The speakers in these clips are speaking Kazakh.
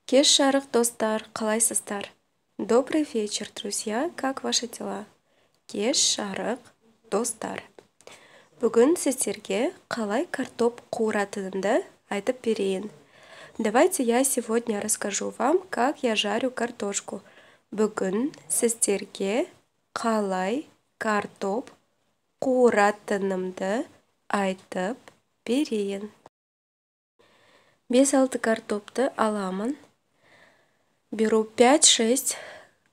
Кеш жарық достар, қалайсыздар? Добрый вечер, друзья, как ваши дела? Кеш жарық достар. Бүгін сіздерге қалай картоп қуыратынымды айтып берейін. Давайте я сегодня расскажу вам, как я жарю картошку. Бүгін сіздерге қалай картоп қуыратынымды айтып берейін. 5-6 картопты аламын. Беру 5-6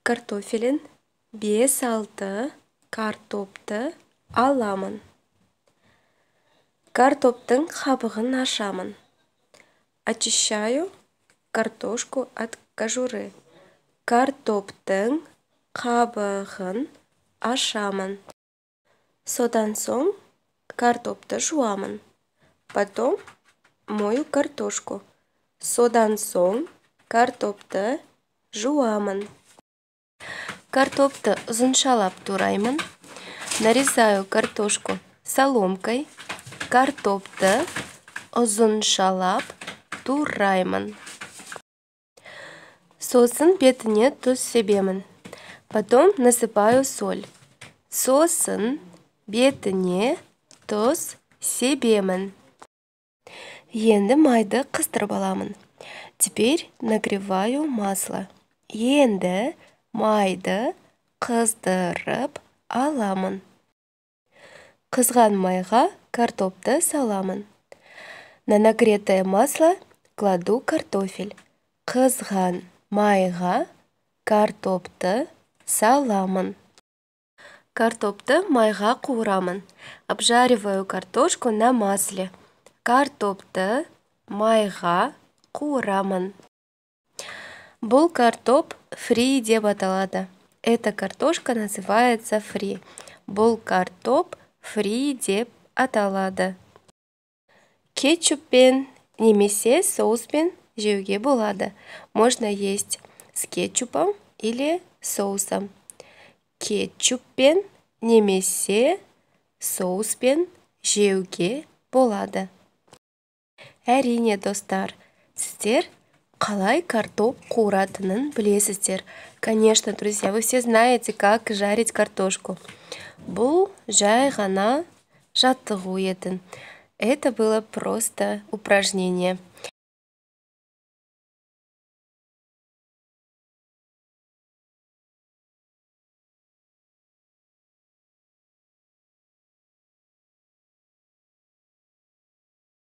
картофелин, 5-6 картопты аламын. Картоптың қабығын ашамын. Очищаю картошку от кожуры. Картоптың қабығын ашамын. Содан соң картопты жуамын. Потом мою картошку. Содан соң картопты жуамын. Картопты ұзыншалап тураймын. Нарезаю картошку соломкой. Картопты ұзыншалап тураймын. Сосын бетіне тұз себемін. Потом насыпаю соль. Сосын бетіне тұз себемін. Енді майды қыстырып аламын. Теперь нагреваю масло. Енді майды қыздырып аламын. Қызған майға картопты саламын. На нагретое масло кладу картофель. Қызған майға картопты саламын. Картопты майға қуырамын. Обжариваю картошку на масле. Картопты майға қуырамын. Бұл картоп фри деп аталады. Эта картошка называется фри. Бұл картоп фри деп аталады. Кетчуппен немесе соуспен жеуге болады. Можно есть с кетчупом или соусом. Кетчуппен немесе соуспен жеуге болады. Әрине, достар, сіздер қалай картоп қуыратынын білесіздер. Конечно, друзья, вы все знаете, как жарить картошку. Бұл жай ғана жаттығу етін. Это было просто упражнение.